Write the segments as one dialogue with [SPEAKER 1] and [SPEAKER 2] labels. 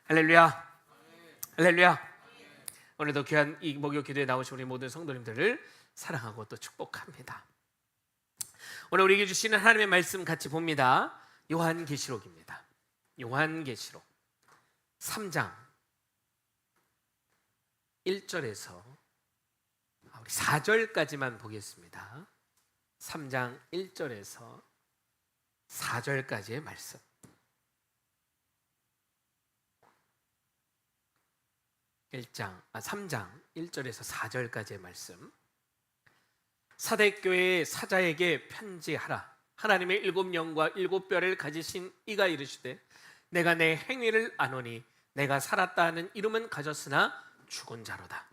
[SPEAKER 1] 할렐루야, 할렐루야. 오늘도 귀한 이 목요 기도에 나오신 우리 모든 성도님들을 사랑하고 또 축복합니다. 오늘 우리에게 주시는 하나님의 말씀 같이 봅니다. 요한계시록입니다. 요한계시록 3장 1절에서 우리 4절까지만 보겠습니다. 3장 1절에서 4절까지의 말씀. 3장 1절에서 4절까지의 말씀. 사대교회 사자에게 편지하라. 하나님의 7영과 7뼈를 가지신 이가 이르시되 내가 내 행위를 아노니 내가 살았다 하는 이름은 가졌으나 죽은 자로다.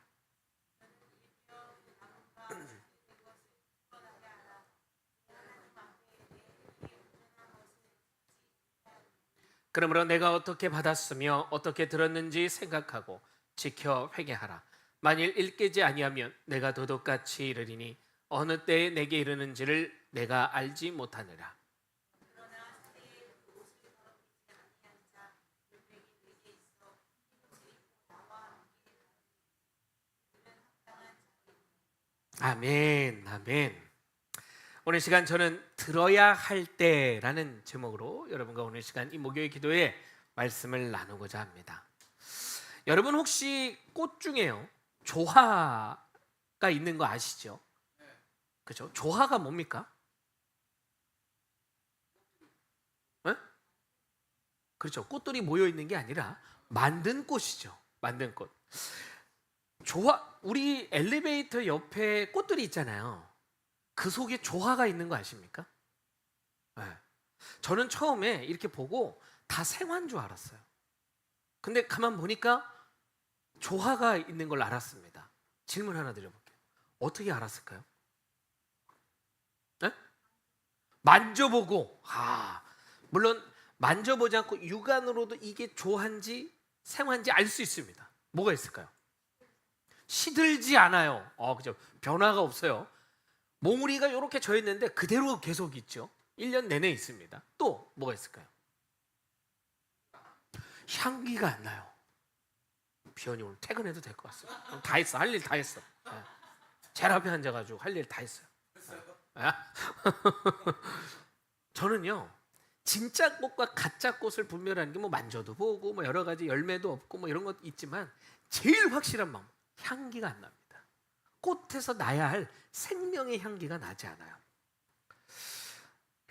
[SPEAKER 1] 그러므로 내가 어떻게 받았으며 어떻게 들었는지 생각하고 지켜 회개하라. 만일 일깨지 아니하면 내가 도둑같이 이르리니 어느 때에 내게 이르는지를 내가 알지 못하느라. 아멘, 아멘. 오늘 시간 저는 들어야 할 때라는 제목으로 여러분과 오늘 시간 이 목요일 기도에 말씀을 나누고자 합니다. 여러분 혹시 꽃 중에요 조화가 있는 거 아시죠? 그죠? 조화가 뭡니까? 네? 그렇죠. 꽃들이 모여 있는 게 아니라 만든 꽃이죠. 만든 꽃. 조화, 우리 엘리베이터 옆에 꽃들이 있잖아요. 그 속에 조화가 있는 거 아십니까? 네. 저는 처음에 이렇게 보고 다 생화인 줄 알았어요. 근데 가만 보니까 조화가 있는 걸 알았습니다. 질문 하나 드려볼게요. 어떻게 알았을까요? 네? 만져보고, 물론 만져보지 않고 육안으로도 이게 조화인지 생화인지 알 수 있습니다. 뭐가 있을까요? 시들지 않아요. 그죠? 변화가 없어요. 몽우리가 이렇게 져 있는데 그대로 계속 있죠. 1년 내내 있습니다. 또 뭐가 있을까요? 향기가 안 나요. 비연이 오늘 퇴근해도 될 것 같습니다. 다 했어. 할 일 다 했어. 제일 앞에 앉아가지고 할 일 다 했어요. 저는요 진짜 꽃과 가짜 꽃을 분별하는 게 뭐 만져도 보고 뭐 여러 가지 열매도 없고 뭐 이런 것 있지만 제일 확실한 방법, 향기가 안 납니다. 꽃에서 나야 할 생명의 향기가 나지 않아요.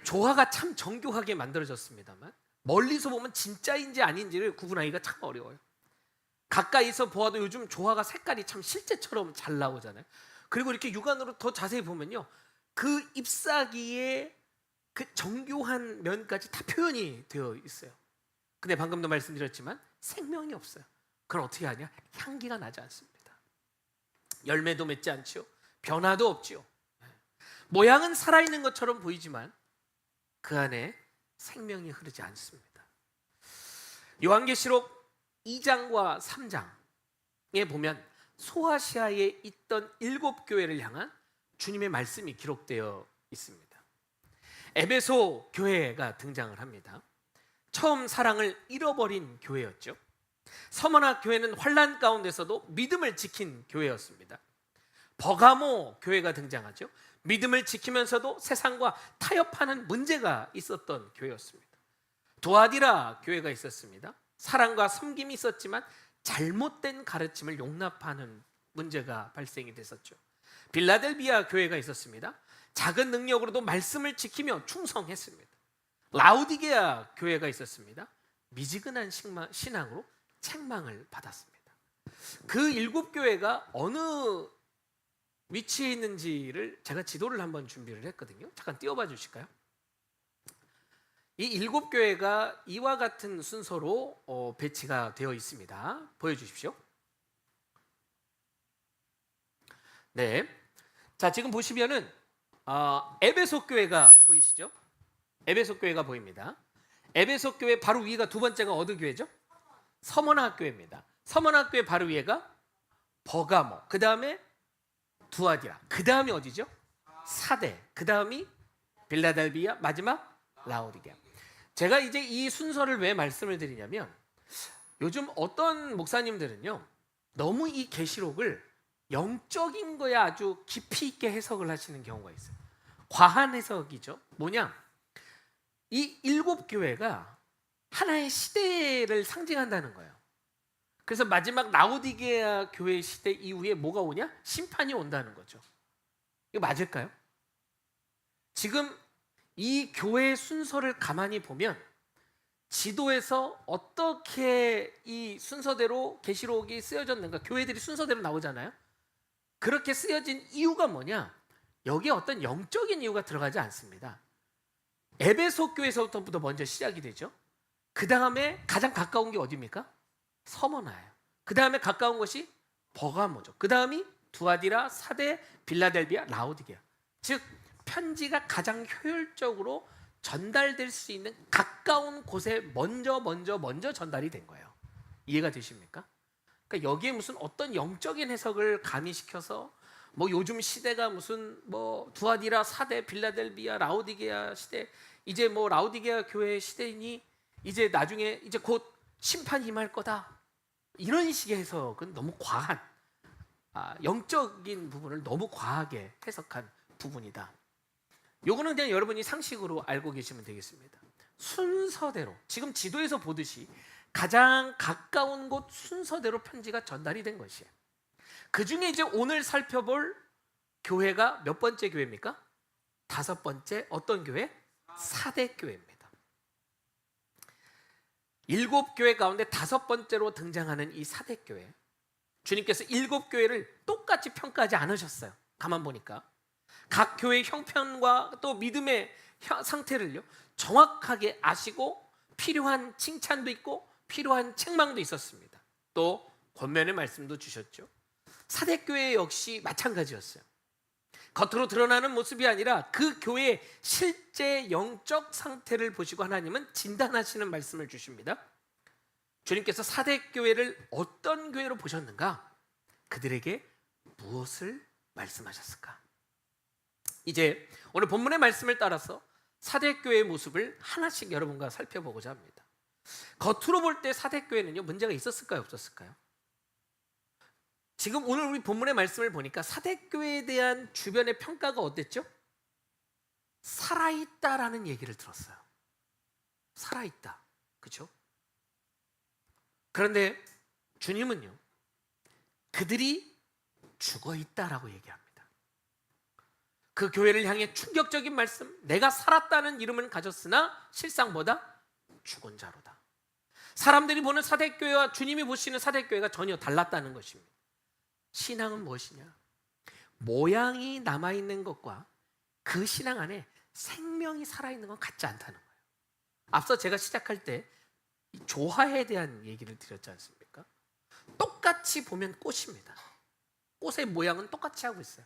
[SPEAKER 1] 조화가 참 정교하게 만들어졌습니다만 멀리서 보면 진짜인지 아닌지를 구분하기가 참 어려워요. 가까이서 보아도 요즘 조화가 색깔이 참 실제처럼 잘 나오잖아요. 그리고 이렇게 육안으로 더 자세히 보면요 그 잎사귀의 그 정교한 면까지 다 표현이 되어 있어요. 근데 방금도 말씀드렸지만 생명이 없어요. 그건 어떻게 하냐? 향기가 나지 않습니다. 열매도 맺지 않지요. 변화도 없지요. 모양은 살아있는 것처럼 보이지만 그 안에 생명이 흐르지 않습니다. 요한계시록 2장과 3장에 보면 소아시아에 있던 7교회를 향한 주님의 말씀이 기록되어 있습니다. 에베소 교회가 등장을 합니다. 처음 사랑을 잃어버린 교회였죠. 서머나 교회는 환난 가운데서도 믿음을 지킨 교회였습니다. 버가모 교회가 등장하죠. 믿음을 지키면서도 세상과 타협하는 문제가 있었던 교회였습니다. 두아디라 교회가 있었습니다. 사랑과 섬김이 있었지만 잘못된 가르침을 용납하는 문제가 발생이 됐었죠. 빌라델비아 교회가 있었습니다. 작은 능력으로도 말씀을 지키며 충성했습니다. 라우디게아 교회가 있었습니다. 미지근한 신앙으로 책망을 받았습니다. 그 7교회가 어느 위치에 있는지를 제가 지도를 한번 준비를 했거든요. 잠깐 띄워봐 주실까요? 이 7교회가 이와 같은 순서로 배치가 되어 있습니다. 보여주십시오. 네, 자 지금 보시면은 에베소 교회가 보이시죠? 에베소 교회가 보입니다. 에베소 교회 바로 위가 두 번째가 어느 교회죠? 서머나 교회입니다. 서머나 교회 바로 위에가 버가모, 그 다음에 두아디라, 그 다음이 어디죠? 사대, 그 다음이 빌라델비아, 마지막 라오디게아. 제가 이제 이 순서를 왜 말씀을 드리냐면 요즘 어떤 목사님들은요, 너무 이 계시록을 영적인 거에 아주 깊이 있게 해석을 하시는 경우가 있어요. 과한 해석이죠. 뭐냐? 이 일곱 교회가 하나의 시대를 상징한다는 거예요. 그래서 마지막 라오디게아 교회 시대 이후에 뭐가 오냐? 심판이 온다는 거죠. 이거 맞을까요? 지금 이 교회의 순서를 가만히 보면 지도에서 어떻게 이 순서대로 계시록이 쓰여졌는가, 교회들이 순서대로 나오잖아요. 그렇게 쓰여진 이유가 뭐냐? 여기에 어떤 영적인 이유가 들어가지 않습니다. 에베소 교회에서부터 먼저 시작이 되죠. 그 다음에 가장 가까운 게 어디입니까? 서머나예요. 그 다음에 가까운 것이 버가모죠. 그 다음이 두아디라, 사데, 빌라델비아, 라오디게아. 즉 편지가 가장 효율적으로 전달될 수 있는 가까운 곳에 먼저 전달이 된 거예요. 이해가 되십니까? 그러니까 여기에 무슨 어떤 영적인 해석을 가미시켜서 뭐 요즘 시대가 무슨 뭐 두아디라, 사데, 빌라델비아, 라오디게아 시대, 이제 뭐 라오디게아 교회 시대이니 이제 나중에 이제 곧 심판이 임할 거다, 이런 식의 해석은 너무 과한, 영적인 부분을 너무 과하게 해석한 부분이다. 요거는 그냥 여러분이 상식으로 알고 계시면 되겠습니다. 순서대로 지금 지도에서 보듯이 가장 가까운 곳 순서대로 편지가 전달이 된 것이에요. 그 중에 이제 오늘 살펴볼 교회가 몇 번째 교회입니까? 5번째. 어떤 교회? 사대 교회입니다. 7교회 가운데 5번째로 등장하는 이 사대 교회, 주님께서 7교회를 똑같이 평가하지 않으셨어요. 가만 보니까 각 교회의 형편과 또 믿음의 상태를요 정확하게 아시고 필요한 칭찬도 있고 필요한 책망도 있었습니다. 또 권면의 말씀도 주셨죠. 사대교회 역시 마찬가지였어요. 겉으로 드러나는 모습이 아니라 그 교회의 실제 영적 상태를 보시고 하나님은 진단하시는 말씀을 주십니다. 주님께서 사대교회를 어떤 교회로 보셨는가? 그들에게 무엇을 말씀하셨을까? 이제 오늘 본문의 말씀을 따라서 사대교회의 모습을 하나씩 여러분과 살펴보고자 합니다. 겉으로 볼 때 사대교회는요 문제가 있었을까요, 없었을까요? 지금 오늘 우리 본문의 말씀을 보니까 사대교회에 대한 주변의 평가가 어땠죠? 살아있다라는 얘기를 들었어요. 살아있다, 그렇죠? 그런데 주님은요 그들이 죽어있다라고 얘기합니다. 그 교회를 향해 충격적인 말씀, 내가 살았다는 이름은 가졌으나 실상 뭐다? 죽은 자로다. 사람들이 보는 사대교회와 주님이 보시는 사대교회가 전혀 달랐다는 것입니다. 신앙은 무엇이냐? 모양이 남아있는 것과 그 신앙 안에 생명이 살아있는 건 같지 않다는 거예요. 앞서 제가 시작할 때 조화에 대한 얘기를 드렸지 않습니까? 똑같이 보면 꽃입니다. 꽃의 모양은 똑같이 하고 있어요.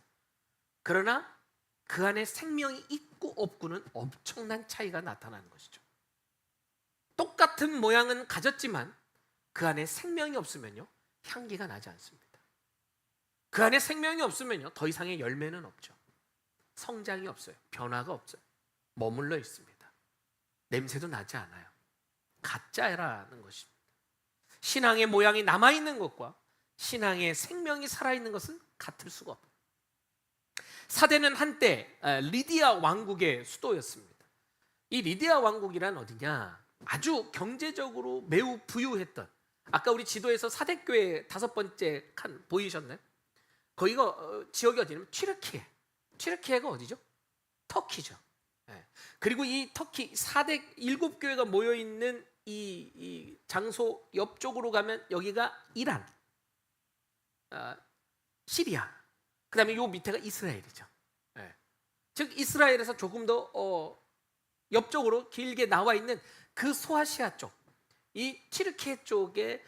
[SPEAKER 1] 그러나 그 안에 생명이 있고 없고는 엄청난 차이가 나타나는 것이죠. 똑같은 모양은 가졌지만 그 안에 생명이 없으면요 향기가 나지 않습니다. 그 안에 생명이 없으면요 더 이상의 열매는 없죠. 성장이 없어요. 변화가 없어요. 머물러 있습니다. 냄새도 나지 않아요. 가짜라는 것입니다. 신앙의 모양이 남아있는 것과 신앙의 생명이 살아있는 것은 같을 수가 없어요. 사대는 한때 리디아 왕국의 수도였습니다. 이 리디아 왕국이란 어디냐? 아주 경제적으로 매우 부유했던, 아까 우리 지도에서 사대교회 5번째 칸 보이셨나요? 거기가 지역이 어디냐면 튀르키예가 어디죠? 터키죠. 그리고 이 터키 4대 7교회가 모여있는 이 장소 옆쪽으로 가면 여기가 이란, 시리아, 그 다음에 요 밑에가 이스라엘이죠. 즉 이스라엘에서 조금 더 옆쪽으로 길게 나와 있는 그 소아시아 쪽, 이 튀르키예 쪽에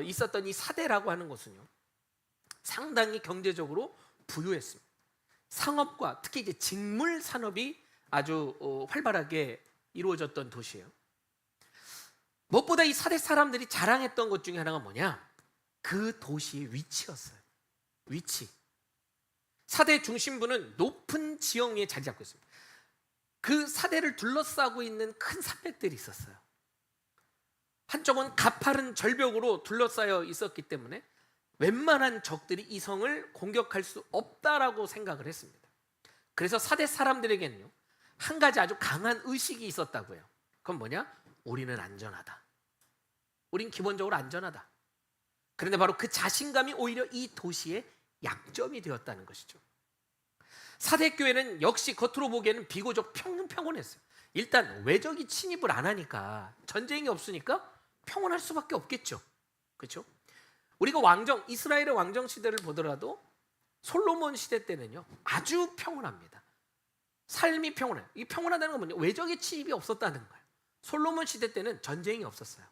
[SPEAKER 1] 있었던 이 사대라고 하는 곳은요 상당히 경제적으로 부유했습니다. 상업과 특히 이제 직물 산업이 아주 활발하게 이루어졌던 도시예요. 무엇보다 이 사대 사람들이 자랑했던 것 중에 하나가 뭐냐? 그 도시의 위치였어요. 위치. 사대 중심부는 높은 지형 위에 자리 잡고 있습니다. 그 사대를 둘러싸고 있는 큰 산맥들이 있었어요. 한쪽은 가파른 절벽으로 둘러싸여 있었기 때문에 웬만한 적들이 이 성을 공격할 수 없다라고 생각을 했습니다. 그래서 사대 사람들에게는요, 한 가지 아주 강한 의식이 있었다고요. 그건 뭐냐? 우리는 안전하다. 우린 기본적으로 안전하다. 그런데 바로 그 자신감이 오히려 이 도시의 약점이 되었다는 것이죠. 사대교회는 역시 겉으로 보기에는 비교적 평온했어요. 일단 외적이 침입을 안 하니까, 전쟁이 없으니까 평온할 수밖에 없겠죠. 그렇죠? 우리가 이스라엘의 왕정 시대를 보더라도 솔로몬 시대 때는요, 아주 평온합니다. 삶이 평온해요. 이 평온하다는 건 뭐냐? 외적의 침입이 없었다는 거예요. 솔로몬 시대 때는 전쟁이 없었어요.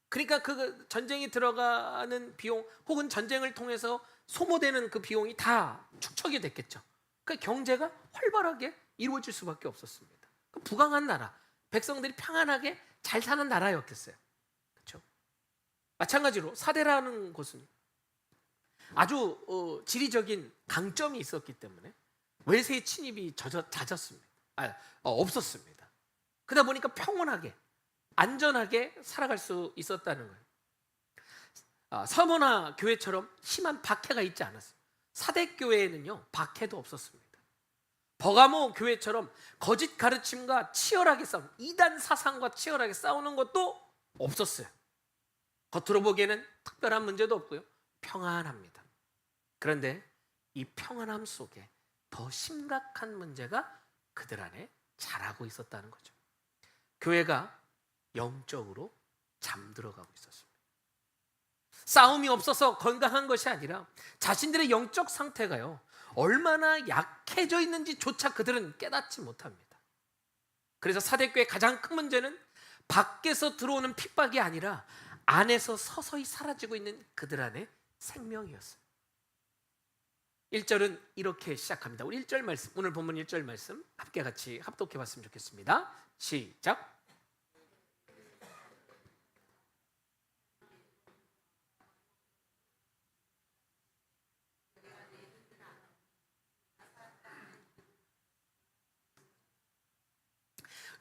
[SPEAKER 1] 그러니까 그 전쟁이 들어가는 비용 혹은 전쟁을 통해서 소모되는 그 비용이 다 축적이 됐겠죠. 그러니까 경제가 활발하게 이루어질 수밖에 없었습니다. 부강한 나라, 백성들이 평안하게 잘 사는 나라였겠어요. 그렇죠? 마찬가지로 사대라는 곳은 아주 지리적인 강점이 있었기 때문에 외세의 침입이 잦았습니다. 없었습니다. 그러다 보니까 평온하게 안전하게 살아갈 수 있었다는 거예요. 서머나 교회처럼 심한 박해가 있지 않았어요. 사대 교회에는요, 박해도 없었습니다. 버가모 교회처럼 거짓 가르침과 치열하게 싸우는, 이단 사상과 치열하게 싸우는 것도 없었어요. 겉으로 보기에는 특별한 문제도 없고요, 평안합니다. 그런데 이 평안함 속에 더 심각한 문제가 그들 안에 자라고 있었다는 거죠. 교회가 영적으로 잠들어가고 있었습니다. 싸움이 없어서 건강한 것이 아니라 자신들의 영적 상태가요, 얼마나 약해져 있는지조차 그들은 깨닫지 못합니다. 그래서 사대교회의 가장 큰 문제는 밖에서 들어오는 핍박이 아니라 안에서 서서히 사라지고 있는 그들 안의 생명이었어요. 1절은 이렇게 시작합니다. 우리 1절 말씀, 오늘 본문 1절 말씀 함께 같이 합독해 봤으면 좋겠습니다. 시작.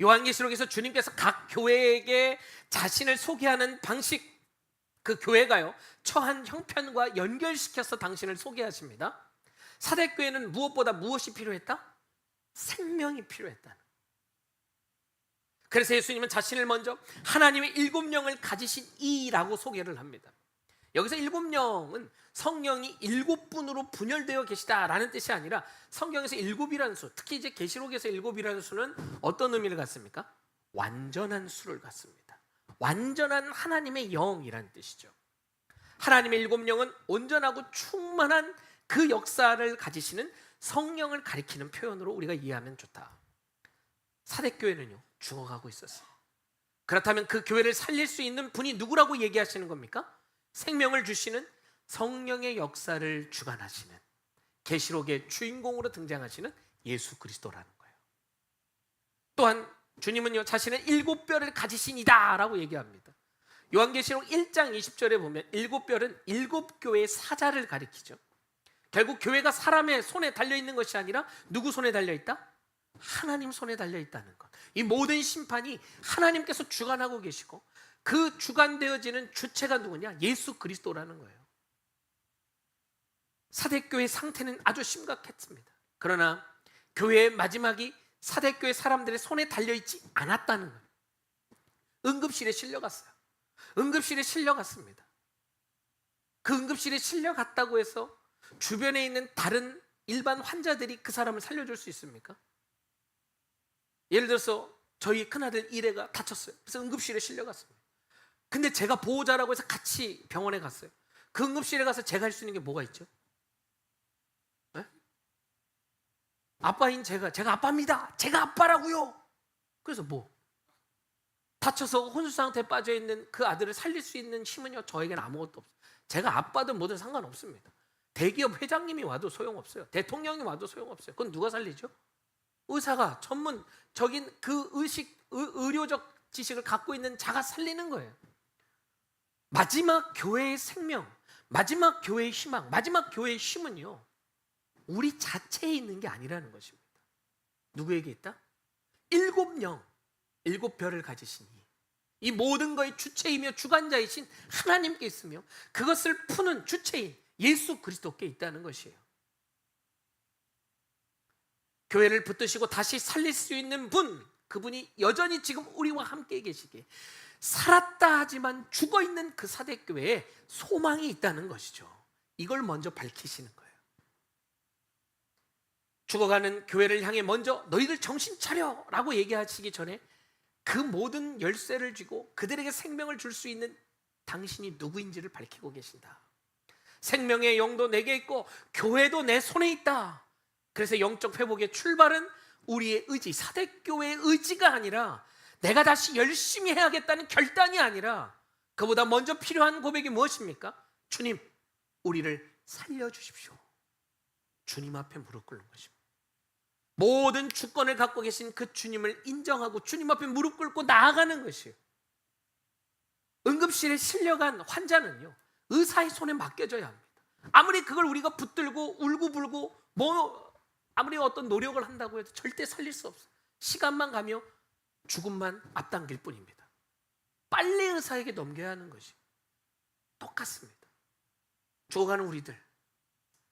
[SPEAKER 1] 요한계시록에서 주님께서 각 교회에게 자신을 소개하는 방식, 그 교회가요, 처한 형편과 연결시켜서 당신을 소개하십니다. 사대교회는 무엇보다 무엇이 필요했다? 생명이 필요했다. 그래서 예수님은 자신을 먼저 하나님의 7영을 가지신 이라고 소개를 합니다. 여기서 7영은 성령이 7분으로 분열되어 계시다라는 뜻이 아니라 성경에서 7이라는 수, 특히 이제 계시록에서 7이라는 수는 어떤 의미를 갖습니까? 완전한 수를 갖습니다. 완전한 하나님의 영이라는 뜻이죠. 하나님의 7영은 온전하고 충만한 그 역사를 가지시는 성령을 가리키는 표현으로 우리가 이해하면 좋다. 사대교회는요, 죽어가고 있었어요. 그렇다면 그 교회를 살릴 수 있는 분이 누구라고 얘기하시는 겁니까? 생명을 주시는 성령의 역사를 주관하시는, 계시록의 주인공으로 등장하시는 예수 그리스도라는 거예요. 또한 주님은요, 자신의 7뼈를 가지신 이다라고 얘기합니다. 요한계시록 1장 20절에 보면 7뼈는 7교회의 사자를 가리키죠. 결국 교회가 사람의 손에 달려있는 것이 아니라 누구 손에 달려있다? 하나님 손에 달려있다는 것. 이 모든 심판이 하나님께서 주관하고 계시고 그 주관되어지는 주체가 누구냐? 예수 그리스도라는 거예요. 사대교회의 상태는 아주 심각했습니다. 그러나 교회의 마지막이 사대교회 사람들의 손에 달려있지 않았다는 거예요. 응급실에 실려갔어요. 응급실에 실려갔습니다. 그 응급실에 실려갔다고 해서 주변에 있는 다른 일반 환자들이 그 사람을 살려줄 수 있습니까? 예를 들어서 저희 큰아들 이래가 다쳤어요. 그래서 응급실에 실려갔습니다. 근데 제가 보호자라고 해서 같이 병원에 갔어요. 그 응급실에 가서 제가 할 수 있는 게 뭐가 있죠? 네? 아빠인 제가 아빠입니다. 제가 아빠라고요. 그래서 뭐? 다쳐서 혼수 상태에 빠져 있는 그 아들을 살릴 수 있는 힘은요, 저에게는 아무것도 없어요. 제가 아빠든 뭐든 상관없습니다. 대기업 회장님이 와도 소용없어요. 대통령이 와도 소용없어요. 그건 누가 살리죠? 의사가 전문적인 그 의료적 지식을 갖고 있는 자가 살리는 거예요. 마지막 교회의 생명, 마지막 교회의 희망, 마지막 교회의 힘은요, 우리 자체에 있는 게 아니라는 것입니다. 누구에게 있다? 7영, 7뼈를 가지신 이, 이 모든 것의 주체이며 주관자이신 하나님께 있으며 그것을 푸는 주체인 예수 그리스도께 있다는 것이에요. 교회를 붙드시고 다시 살릴 수 있는 분, 그분이 여전히 지금 우리와 함께 계시기에 살았다 하지만 죽어있는 그 사대교회에 소망이 있다는 것이죠. 이걸 먼저 밝히시는 거예요. 죽어가는 교회를 향해 먼저 너희들 정신 차려 라고 얘기하시기 전에 그 모든 열쇠를 쥐고 그들에게 생명을 줄 수 있는 당신이 누구인지를 밝히고 계신다. 생명의 영도 내게 있고 교회도 내 손에 있다. 그래서 영적 회복의 출발은 우리의 의지, 사대교회의 의지가 아니라 내가 다시 열심히 해야겠다는 결단이 아니라 그보다 먼저 필요한 고백이 무엇입니까? 주님, 우리를 살려주십시오. 주님 앞에 무릎 꿇는 것입니다. 모든 주권을 갖고 계신 그 주님을 인정하고 주님 앞에 무릎 꿇고 나아가는 것이에요. 응급실에 실려간 환자는요, 의사의 손에 맡겨져야 합니다. 아무리 그걸 우리가 붙들고 울고불고 아무리 어떤 노력을 한다고 해도 절대 살릴 수 없어요. 시간만 가며 죽음만 앞당길 뿐입니다. 빨리 의사에게 넘겨야 하는 것이 똑같습니다. 죽어가는 우리들,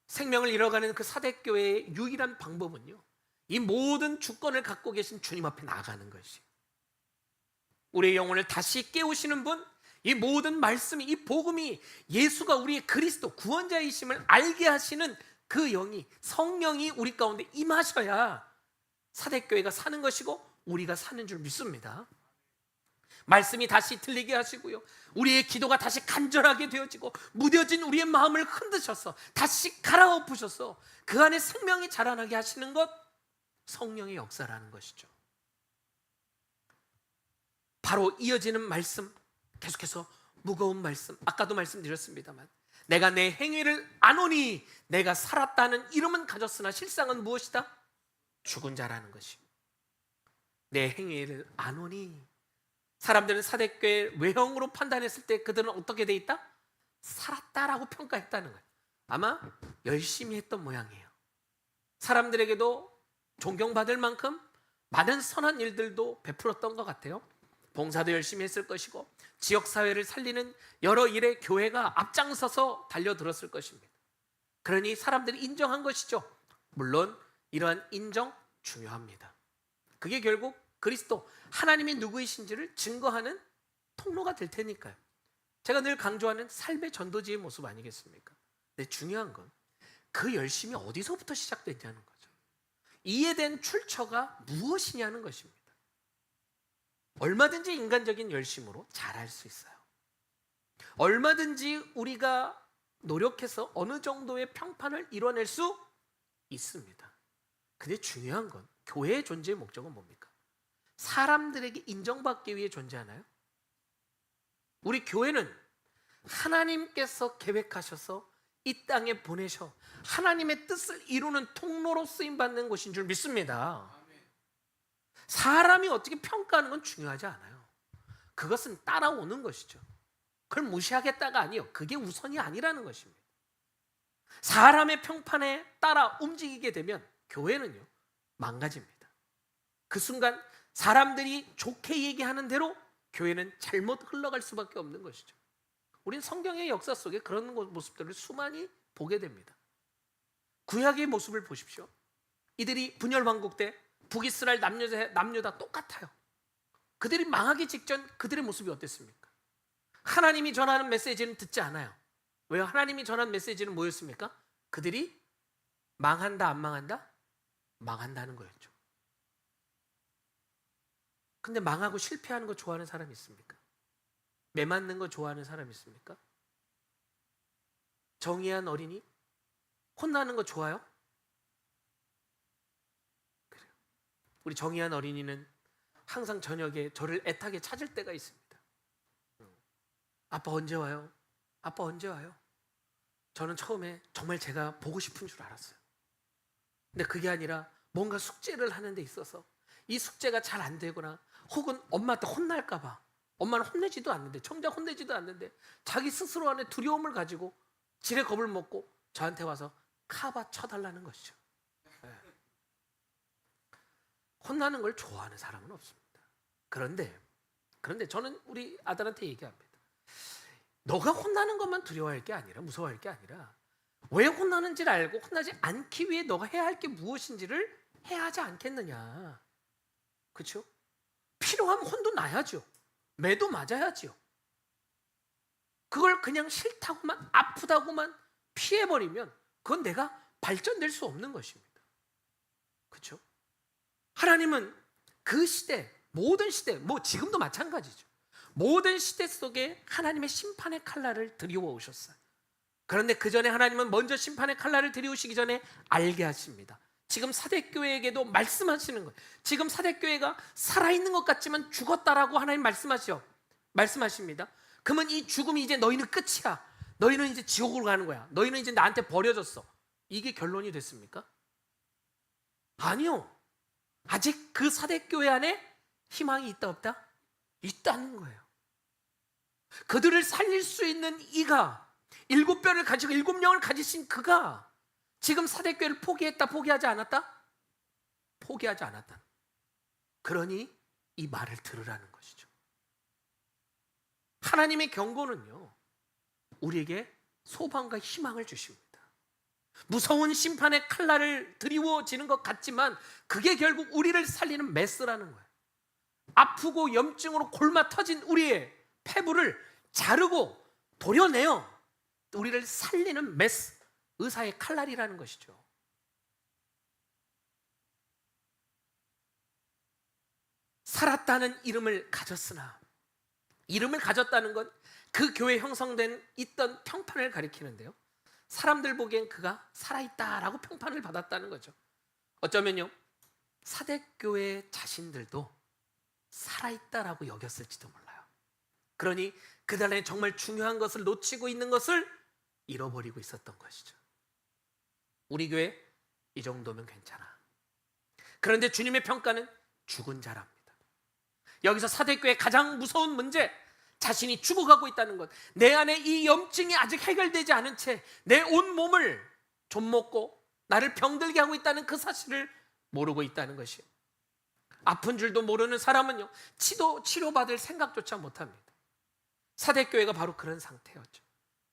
[SPEAKER 1] 생명을 잃어가는 그 사대교회의 유일한 방법은요, 이 모든 주권을 갖고 계신 주님 앞에 나아가는 것이, 우리의 영혼을 다시 깨우시는 분, 이 모든 말씀이, 이 복음이 예수가 우리의 그리스도 구원자이심을 알게 하시는 그 영이, 성령이 우리 가운데 임하셔야 사대교회가 사는 것이고 우리가 사는 줄 믿습니다. 말씀이 다시 들리게 하시고요, 우리의 기도가 다시 간절하게 되어지고 무뎌진 우리의 마음을 흔드셔서 다시 갈아엎으셔서 그 안에 생명이 자라나게 하시는 것, 성령의 역사라는 것이죠. 바로 이어지는 말씀, 계속해서 무거운 말씀, 아까도 말씀드렸습니다만 내가 내 행위를 아노니 내가 살았다는 이름은 가졌으나 실상은 무엇이다? 죽은 자라는 것이. 내 행위를 아노니, 사람들은 사대교회 외형으로 판단했을 때 그들은 어떻게 돼 있다? 살았다라고 평가했다는 거예요. 아마 열심히 했던 모양이에요. 사람들에게도 존경받을 만큼 많은 선한 일들도 베풀었던 것 같아요. 봉사도 열심히 했을 것이고 지역사회를 살리는 여러 일에 교회가 앞장서서 달려들었을 것입니다. 그러니 사람들이 인정한 것이죠. 물론 이러한 인정 중요합니다. 그게 결국 그리스도, 하나님이 누구이신지를 증거하는 통로가 될 테니까요. 제가 늘 강조하는 삶의 전도지의 모습 아니겠습니까? 근데 중요한 건 그 열심이 어디서부터 시작됐냐는 거죠. 이에 대한 출처가 무엇이냐는 것입니다. 얼마든지 인간적인 열심으로 잘할 수 있어요. 얼마든지 우리가 노력해서 어느 정도의 평판을 이뤄낼 수 있습니다. 근데 중요한 건 교회의 존재의 목적은 뭡니까? 사람들에게 인정받기 위해 존재하나요? 우리 교회는 하나님께서 계획하셔서 이 땅에 보내셔 하나님의 뜻을 이루는 통로로 쓰임받는 곳인 줄 믿습니다. 사람이 어떻게 평가하는 건 중요하지 않아요. 그것은 따라오는 것이죠. 그걸 무시하겠다가 아니에요. 그게 우선이 아니라는 것입니다. 사람의 평판에 따라 움직이게 되면 교회는요, 망가집니다. 그 순간 사람들이 좋게 얘기하는 대로 교회는 잘못 흘러갈 수밖에 없는 것이죠. 우린 성경의 역사 속에 그런 모습들을 수많이 보게 됩니다. 구약의 모습을 보십시오. 이들이 분열왕국 때 북이스라엘 남녀 다 똑같아요. 그들이 망하기 직전 그들의 모습이 어땠습니까? 하나님이 전하는 메시지는 듣지 않아요. 왜요? 하나님이 전한 메시지는 뭐였습니까? 그들이 망한다, 안 망한다? 망한다는 거였죠. 근데 망하고 실패하는 거 좋아하는 사람이 있습니까? 매 맞는 거 좋아하는 사람이 있습니까? 정의한 어린이? 혼나는 거 좋아요? 그래요. 우리 정의한 어린이는 항상 저녁에 저를 애타게 찾을 때가 있습니다. 아빠 언제 와요? 아빠 언제 와요? 저는 처음에 정말 제가 보고 싶은 줄 알았어요. 근데 그게 아니라 뭔가 숙제를 하는 데 있어서 이 숙제가 잘 안 되거나 혹은 엄마한테 혼날까 봐, 엄마는 혼내지도 않는데, 정작 혼내지도 않는데 자기 스스로 안에 두려움을 가지고 지레 겁을 먹고 저한테 와서 카바 쳐달라는 것이죠. 네. 혼나는 걸 좋아하는 사람은 없습니다. 그런데 그런데 저는 우리 아들한테 얘기합니다. 너가 혼나는 것만 두려워할 게 아니라, 무서워할 게 아니라, 왜 혼나는지를 알고 혼나지 않기 위해 너가 해야 할 게 무엇인지를 해야 하지 않겠느냐. 그렇죠? 필요하면 혼도 나야죠. 매도 맞아야죠. 그걸 그냥 싫다고만, 아프다고만 피해버리면 그건 내가 발전될 수 없는 것입니다. 그렇죠? 하나님은 그 시대, 모든 시대, 뭐 지금도 마찬가지죠. 모든 시대 속에 하나님의 심판의 칼날을 들이워 오셨어요. 그런데 그 전에 하나님은 먼저 심판의 칼날을 들이우시기 전에 알게 하십니다. 지금 사대교회에게도 말씀하시는 거예요. 지금 사대교회가 살아있는 것 같지만 죽었다라고 하나님 말씀하십니다. 그러면 이 죽음이 이제 너희는 끝이야. 너희는 이제 지옥으로 가는 거야. 너희는 이제 나한테 버려졌어. 이게 결론이 됐습니까? 아니요. 아직 그 사대교회 안에 희망이 있다 없다? 있다는 거예요. 그들을 살릴 수 있는 이가, 7뼈를 가지고 7영을 가지신 그가 지금 사대교회를 포기하지 않았다? 포기하지 않았다. 그러니 이 말을 들으라는 것이죠. 하나님의 경고는요, 우리에게 소망과 희망을 주십니다. 무서운 심판의 칼날을 드리워지는 것 같지만 그게 결국 우리를 살리는 메스라는 거예요. 아프고 염증으로 골마 터진 우리의 폐부를 자르고 도려내어 우리를 살리는 메스, 의사의 칼날이라는 것이죠. 살았다는 이름을 가졌으나, 이름을 가졌다는 건 그 교회 형성된 있던 평판을 가리키는데요, 사람들 보기엔 그가 살아있다라고 평판을 받았다는 거죠. 어쩌면요, 사대교회 자신들도 살아있다라고 여겼을지도 몰라요. 그러니 그달에 정말 중요한 것을 놓치고 있는 것을 잃어버리고 있었던 것이죠. 우리 교회 이 정도면 괜찮아. 그런데 주님의 평가는 죽은 자랍니다. 여기서 사대교회의 가장 무서운 문제, 자신이 죽어가고 있다는 것, 내 안에 이 염증이 아직 해결되지 않은 채 내 온 몸을 좀먹고 나를 병들게 하고 있다는 그 사실을 모르고 있다는 것이에요. 아픈 줄도 모르는 사람은요, 치료받을 생각조차 못합니다. 사대교회가 바로 그런 상태였죠.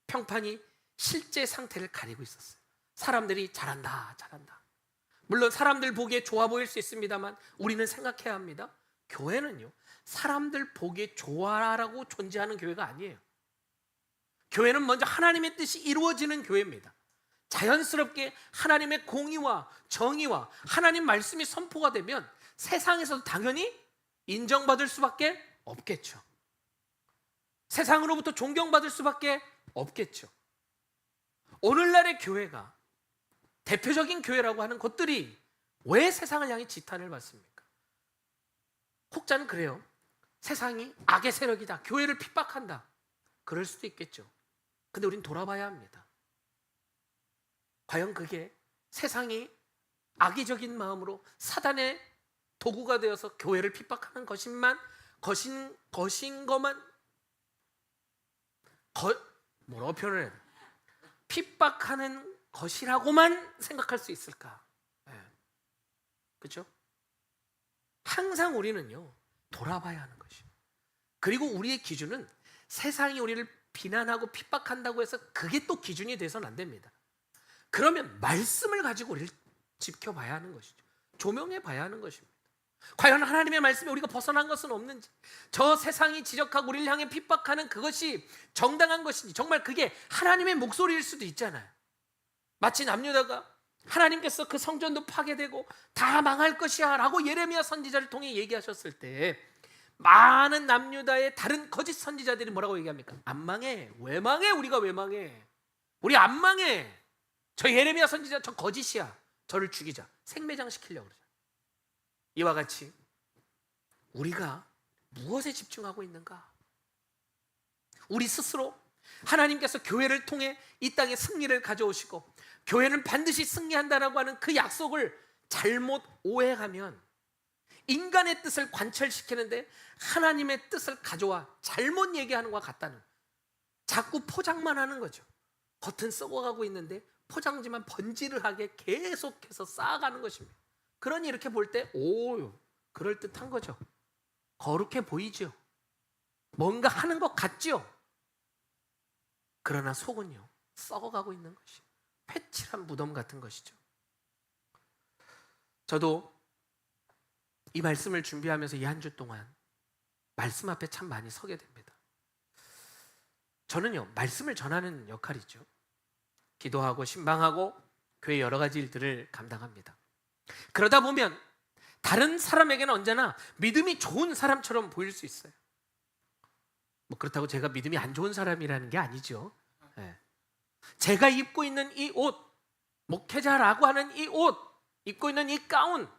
[SPEAKER 1] 평판이 실제 상태를 가리고 있었어요. 사람들이 잘한다. 물론 사람들 보기에 좋아 보일 수 있습니다만 우리는 생각해야 합니다. 교회는요, 사람들 보기에 좋아라고 존재하는 교회가 아니에요. 교회는 먼저 하나님의 뜻이 이루어지는 교회입니다. 자연스럽게 하나님의 공의와 정의와 하나님 말씀이 선포가 되면 세상에서도 당연히 인정받을 수밖에 없겠죠. 세상으로부터 존경받을 수밖에 없겠죠. 오늘날의 교회가, 대표적인 교회라고 하는 것들이 왜 세상을 향해 지탄을 받습니까? 혹자는 그래요. 세상이 악의 세력이다, 교회를 핍박한다. 그럴 수도 있겠죠. 근데 우린 돌아봐야 합니다. 과연 그게 세상이 악의적인 마음으로 사단의 도구가 되어서 교회를 핍박하는 것인 것만, 뭐라고 표현을 해야 돼? 핍박하는 것이라고만 생각할 수 있을까? 그렇죠? 항상 우리는요, 돌아봐야 하는 것이에요. 그리고 우리의 기준은 세상이 우리를 비난하고 핍박한다고 해서 그게 또 기준이 돼서는 안 됩니다. 그러면 말씀을 가지고 우리를 지켜봐야 하는 것이죠. 조명해 봐야 하는 것입니다. 과연 하나님의 말씀에 우리가 벗어난 것은 없는지, 저 세상이 지적하고 우리를 향해 핍박하는 그것이 정당한 것인지, 정말 그게 하나님의 목소리일 수도 있잖아요. 마치 남유다가 하나님께서 그 성전도 파괴되고 다 망할 것이야 라고 예레미야 선지자를 통해 얘기하셨을 때 많은 남유다의 다른 거짓 선지자들이 뭐라고 얘기합니까? 안 망해. 왜 망해? 우리가 왜 망해? 우리 안 망해. 저 예레미야 선지자 저 거짓이야. 저를 죽이자. 생매장 시키려고 그러죠. 이와 같이 우리가 무엇에 집중하고 있는가? 우리 스스로 하나님께서 교회를 통해 이 땅에 승리를 가져오시고 교회는 반드시 승리한다라고 하는 그 약속을 잘못 오해하면 인간의 뜻을 관철시키는데 하나님의 뜻을 가져와 잘못 얘기하는 것과 같다는, 자꾸 포장만 하는 거죠. 겉은 썩어가고 있는데 포장지만 번지르하게 계속해서 쌓아가는 것입니다. 그러니 이렇게 볼 때 그럴듯한 거죠. 거룩해 보이죠. 뭔가 하는 것 같지요? 그러나 속은요, 썩어가고 있는 것이 회칠한 무덤 같은 것이죠. 저도 이 말씀을 준비하면서 이 한 주 동안 말씀 앞에 참 많이 서게 됩니다. 저는요, 말씀을 전하는 역할이죠. 기도하고 신방하고 교회 여러 가지 일들을 감당합니다. 그러다 보면 다른 사람에게는 언제나 믿음이 좋은 사람처럼 보일 수 있어요. 뭐 그렇다고 제가 믿음이 안 좋은 사람이라는 게 아니죠. 네. 제가 입고 있는 이 옷, 목회자라고 하는 이 옷, 입고 있는 이 가운,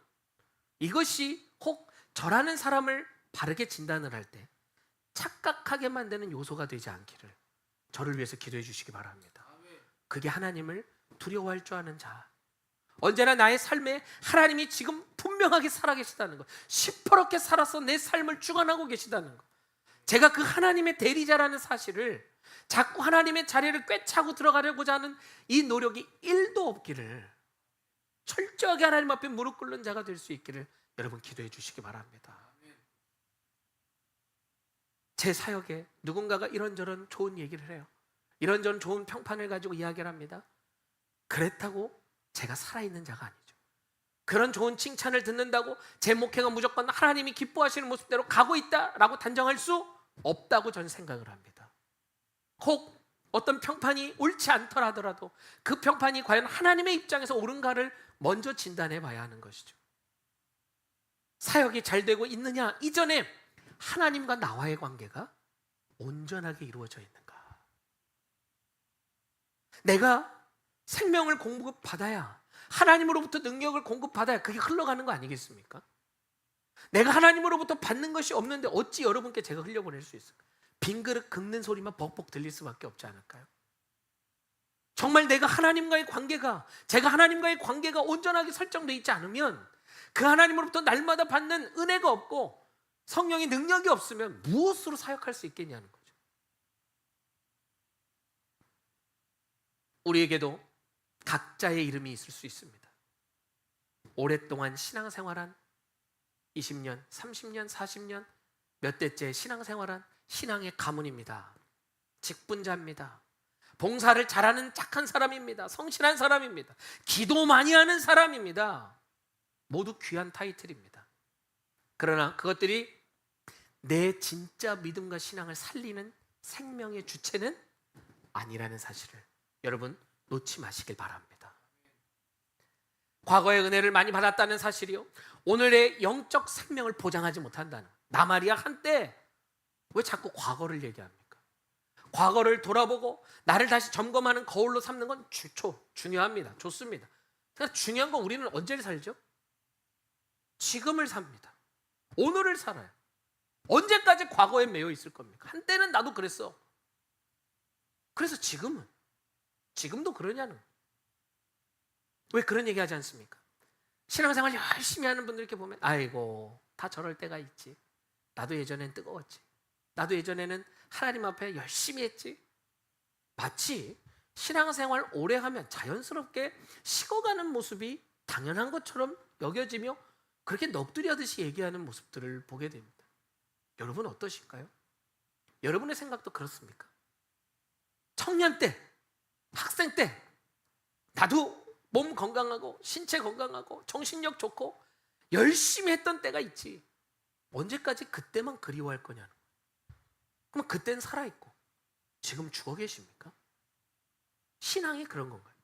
[SPEAKER 1] 이것이 혹 저라는 사람을 바르게 진단을 할 때 착각하게 만드는 요소가 되지 않기를 저를 위해서 기도해 주시기 바랍니다. 그게 하나님을 두려워할 줄 아는 자, 언제나 나의 삶에 하나님이 지금 분명하게 살아계시다는 것, 시퍼렇게 살아서 내 삶을 주관하고 계시다는 것, 제가 그 하나님의 대리자라는 사실을 자꾸 하나님의 자리를 꿰차고 들어가려고자 하는 이 노력이 1도 없기를, 철저하게 하나님 앞에 무릎 꿇는 자가 될 수 있기를 여러분 기도해 주시기 바랍니다. 제 사역에 누군가가 이런저런 좋은 얘기를 해요. 이런저런 좋은 평판을 가지고 이야기를 합니다. 그렇다고 제가 살아있는 자가 아니죠. 그런 좋은 칭찬을 듣는다고 제 목회가 무조건 하나님이 기뻐하시는 모습대로 가고 있다라고 단정할 수 없다고 저는 생각을 합니다. 혹 어떤 평판이 옳지 않더라 하더라도 그 평판이 과연 하나님의 입장에서 옳은가를 먼저 진단해 봐야 하는 것이죠. 사역이 잘 되고 있느냐 이전에 하나님과 나와의 관계가 온전하게 이루어져 있는가. 내가 생명을 공급받아야, 하나님으로부터 능력을 공급받아야 그게 흘러가는 거 아니겠습니까? 내가 하나님으로부터 받는 것이 없는데 어찌 여러분께 제가 흘려보낼 수 있을까? 빈 그릇 긁는 소리만 벅벅 들릴 수밖에 없지 않을까요? 정말 내가 하나님과의 관계가, 제가 하나님과의 관계가 온전하게 설정되어 있지 않으면 그 하나님으로부터 날마다 받는 은혜가 없고 성령의 능력이 없으면 무엇으로 사역할 수 있겠냐는 거죠. 우리에게도 각자의 이름이 있을 수 있습니다. 오랫동안 신앙생활한 20년, 30년, 40년 몇 대째 신앙생활한 신앙의 가문입니다. 직분자입니다. 봉사를 잘하는 착한 사람입니다. 성실한 사람입니다. 기도 많이 하는 사람입니다. 모두 귀한 타이틀입니다. 그러나 그것들이 내 진짜 믿음과 신앙을 살리는 생명의 주체는 아니라는 사실을 여러분 놓지 마시길 바랍니다. 과거의 은혜를 많이 받았다는 사실이요, 오늘의 영적 생명을 보장하지 못한다는, 나 말이야 한때 왜 자꾸 과거를 얘기합니까? 과거를 돌아보고 나를 다시 점검하는 거울로 삼는 건 중요합니다. 좋습니다. 그러니까 중요한 건 우리는 언제를 살죠? 지금을 삽니다. 오늘을 살아요. 언제까지 과거에 매여 있을 겁니까? 한때는 나도 그랬어. 그래서 지금도 그러냐는 거예요. 왜 그런 얘기 하지 않습니까? 신앙생활 열심히 하는 분들 이렇게 보면 아이고 다 저럴 때가 있지. 나도 예전엔 뜨거웠지. 나도 예전에는 하나님 앞에 열심히 했지. 마치 신앙생활 오래 하면 자연스럽게 식어가는 모습이 당연한 것처럼 여겨지며 그렇게 넋두리하듯이 얘기하는 모습들을 보게 됩니다. 여러분 어떠실까요? 여러분의 생각도 그렇습니까? 청년 때, 학생 때 나도 몸 건강하고 신체 건강하고 정신력 좋고 열심히 했던 때가 있지. 언제까지 그때만 그리워할 거냐는 거예요. 그럼 그때는 살아있고 지금 죽어 계십니까? 신앙이 그런 건가요?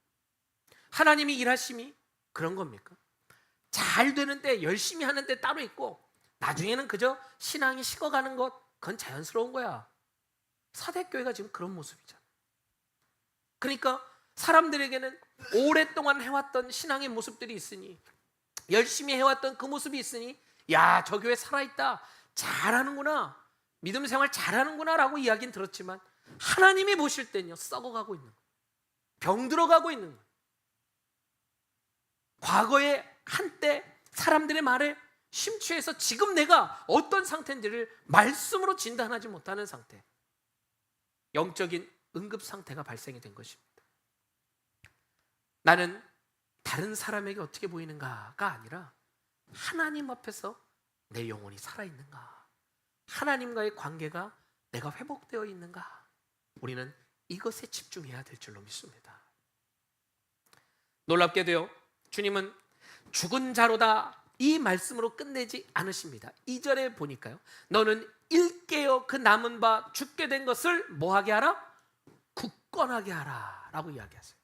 [SPEAKER 1] 하나님이 일하심이 그런 겁니까? 잘 되는 때, 열심히 하는 때 따로 있고 나중에는 그저 신앙이 식어가는 것, 그건 자연스러운 거야. 사대교회가 지금 그런 모습이잖아. 그러니까 사람들에게는 오랫동안 해왔던 신앙의 모습들이 있으니, 열심히 해왔던 그 모습이 있으니 야, 저 교회 살아있다, 잘하는구나, 믿음 생활 잘하는구나 라고 이야기는 들었지만 하나님이 보실 때는요, 썩어가고 있는 거예요. 병들어가고 있는 거예요. 과거에 한때 사람들의 말에 심취해서 지금 내가 어떤 상태인지를 말씀으로 진단하지 못하는 상태, 영적인 응급 상태가 발생이 된 것입니다. 나는 다른 사람에게 어떻게 보이는가가 아니라 하나님 앞에서 내 영혼이 살아있는가, 하나님과의 관계가 내가 회복되어 있는가? 우리는 이것에 집중해야 될 줄로 믿습니다. 놀랍게도요, 주님은 죽은 자로다 이 말씀으로 끝내지 않으십니다. 2절에 보니까요, 너는 일깨어 그 남은 바 죽게 된 것을 뭐하게 하라? 굳건하게 하라 라고 이야기하세요.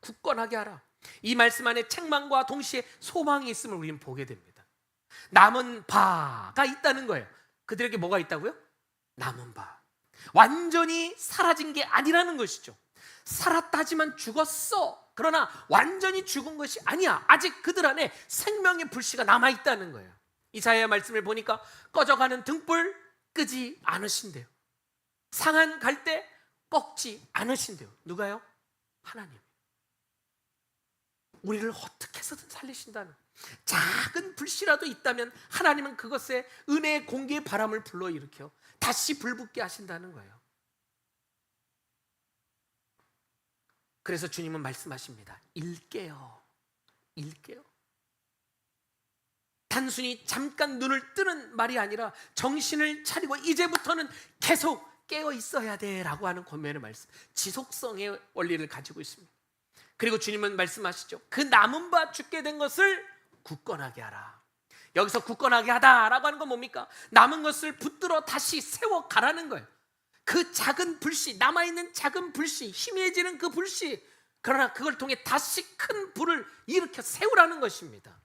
[SPEAKER 1] 굳건하게 하라. 이 말씀 안에 책망과 동시에 소망이 있음을 우리는 보게 됩니다. 남은 바가 있다는 거예요. 그들에게 뭐가 있다고요? 남은 바. 완전히 사라진 게 아니라는 것이죠. 살았다 하지만 죽었어. 그러나 완전히 죽은 것이 아니야. 아직 그들 안에 생명의 불씨가 남아있다는 거예요. 이사야의 말씀을 보니까 꺼져가는 등불 끄지 않으신대요. 상한 갈대 꺾지 않으신대요. 누가요? 하나님. 우리를 어떻게 해서든 살리신다는, 작은 불씨라도 있다면 하나님은 그것에 은혜의 공기의 바람을 불러일으켜 다시 불붙게 하신다는 거예요. 그래서 주님은 말씀하십니다. 일깨어. 일깨어. 단순히 잠깐 눈을 뜨는 말이 아니라 정신을 차리고 이제부터는 계속 깨어 있어야 돼 라고 하는 권면의 말씀, 지속성의 원리를 가지고 있습니다. 그리고 주님은 말씀하시죠. 그 남은 바 죽게 된 것을 굳건하게 하라. 여기서 굳건하게 하다라고 하는 건 뭡니까? 남은 것을 붙들어 다시 세워가라는 거예요. 그 작은 불씨, 남아있는 작은 불씨, 희미해지는 그 불씨, 그러나 그걸 통해 다시 큰 불을 일으켜 세우라는 것입니다.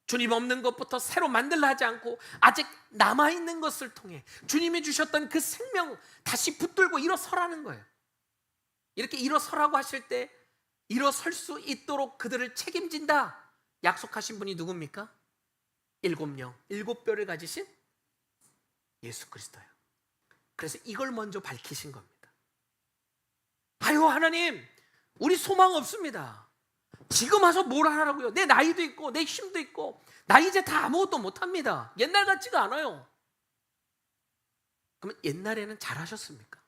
[SPEAKER 1] 주님 없는 것부터 새로 만들라 하지 않고 아직 남아있는 것을 통해 주님이 주셨던 그 생명 다시 붙들고 일어서라는 거예요. 이렇게 일어서라고 하실 때 일어설 수 있도록 그들을 책임진다 약속하신 분이 누굽니까? 7명, 7뼈를 가지신 예수 그리스도예요. 그래서 이걸 먼저 밝히신 겁니다. 아유 하나님, 우리 소망 없습니다. 지금 와서 뭘 하라고요? 내 나이도 있고 내 힘도 있고 나 이제 다 아무것도 못합니다. 옛날 같지가 않아요. 그러면 옛날에는 잘하셨습니까?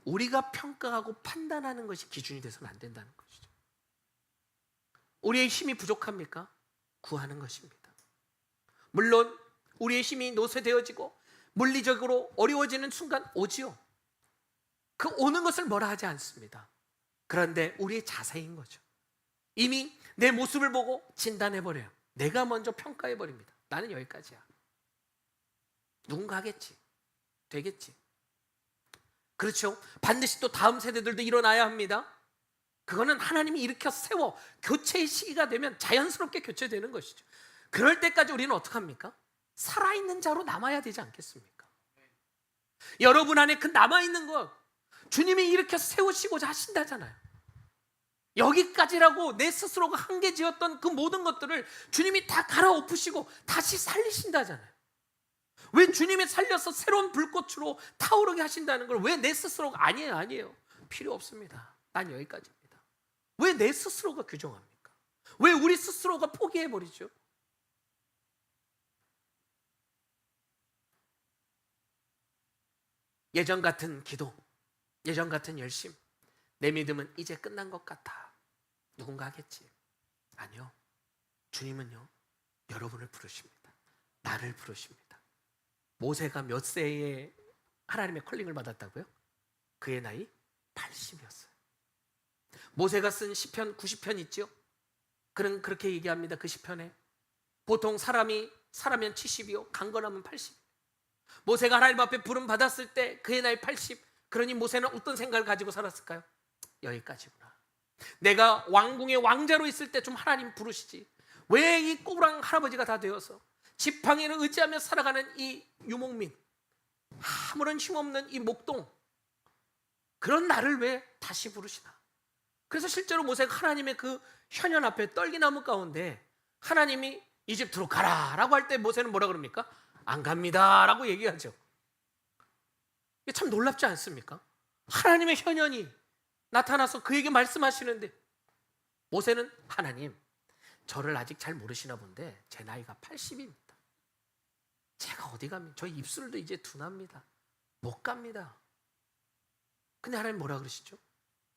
[SPEAKER 1] 우리가 평가하고 판단하는 것이 기준이 돼서는 안 된다는 것이죠. 우리의 힘이 부족합니까? 구하는 것입니다. 물론 우리의 힘이 노쇠되어지고 물리적으로 어려워지는 순간 오지요. 그 오는 것을 뭐라 하지 않습니다. 그런데 우리의 자세인 거죠. 이미 내 모습을 보고 진단해버려요. 내가 먼저 평가해버립니다. 나는 여기까지야. 누군가 하겠지. 되겠지. 그렇죠. 반드시 또 다음 세대들도 일어나야 합니다. 그거는 하나님이 일으켜 세워 교체의 시기가 되면 자연스럽게 교체되는 것이죠. 그럴 때까지 우리는 어떻게 합니까? 살아있는 자로 남아야 되지 않겠습니까? 여러분 안에 그 남아있는 것 주님이 일으켜 세우시고자 하신다잖아요. 여기까지라고 내 스스로가 한계 지었던 그 모든 것들을 주님이 다 갈아엎으시고 다시 살리신다잖아요. 왜 주님이 살려서 새로운 불꽃으로 타오르게 하신다는 걸 왜 내 스스로가 아니에요. 필요 없습니다. 난 여기까지입니다. 왜 내 스스로가 규정합니까? 왜 우리 스스로가 포기해버리죠? 예전 같은 기도, 예전 같은 열심, 내 믿음은 이제 끝난 것 같아. 누군가 하겠지. 아니요. 주님은요, 여러분을 부르십니다. 나를 부르십니다. 모세가 몇 세에 하나님의 컬링을 받았다고요? 그의 나이 80이었어요. 모세가 쓴 시편 90편 있죠? 그는 그렇게 얘기합니다. 그 시편에 보통 사람이면 70이요 강건하면 80. 모세가 하나님 앞에 부름 받았을 때 그의 나이 80. 그러니 모세는 어떤 생각을 가지고 살았을까요? 여기까지구나. 내가 왕궁의 왕자로 있을 때 좀 하나님 부르시지. 왜 이 꼬부랑 할아버지가 다 되어서 지팡이를 의지하며 살아가는 이 유목민, 아무런 힘없는 이 목동, 그런 나를 왜 다시 부르시나? 그래서 실제로 모세가 하나님의 그 현연 앞에 떨기나무 가운데 하나님이 이집트로 가라 라고 할 때 모세는 뭐라 그럽니까? 안 갑니다 라고 얘기하죠. 이게 참 놀랍지 않습니까? 하나님의 현연이 나타나서 그에게 말씀하시는데 모세는 하나님, 저를 아직 잘 모르시나 본데 제 나이가 80입니다. 제가 어디 가면 저희 입술도 이제 둔합니다. 못 갑니다. 근데 하나님 뭐라 그러시죠?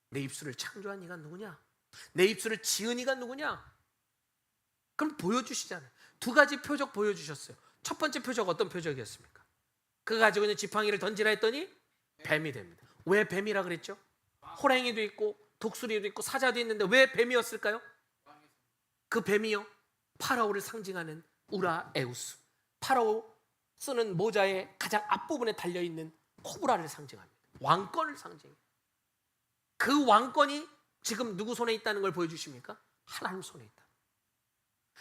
[SPEAKER 1] 내 입술을 창조한 이가 누구냐? 내 입술을 지은 이가 누구냐? 그럼 보여주시잖아요. 두 가지 표적 보여주셨어요. 첫 번째 표적 어떤 표적이었습니까? 그가 가지고 있는 지팡이를 던지라 했더니 뱀이 됩니다. 왜 뱀이라 그랬죠? 호랭이도 있고 독수리도 있고 사자도 있는데 왜 뱀이었을까요? 그 뱀이요, 파라오를 상징하는 우라에우스, 파라오 쓰는 모자의 가장 앞부분에 달려있는 코브라를 상징합니다. 왕권을 상징해요. 그 왕권이 지금 누구 손에 있다는 걸 보여주십니까? 하나님 손에 있다.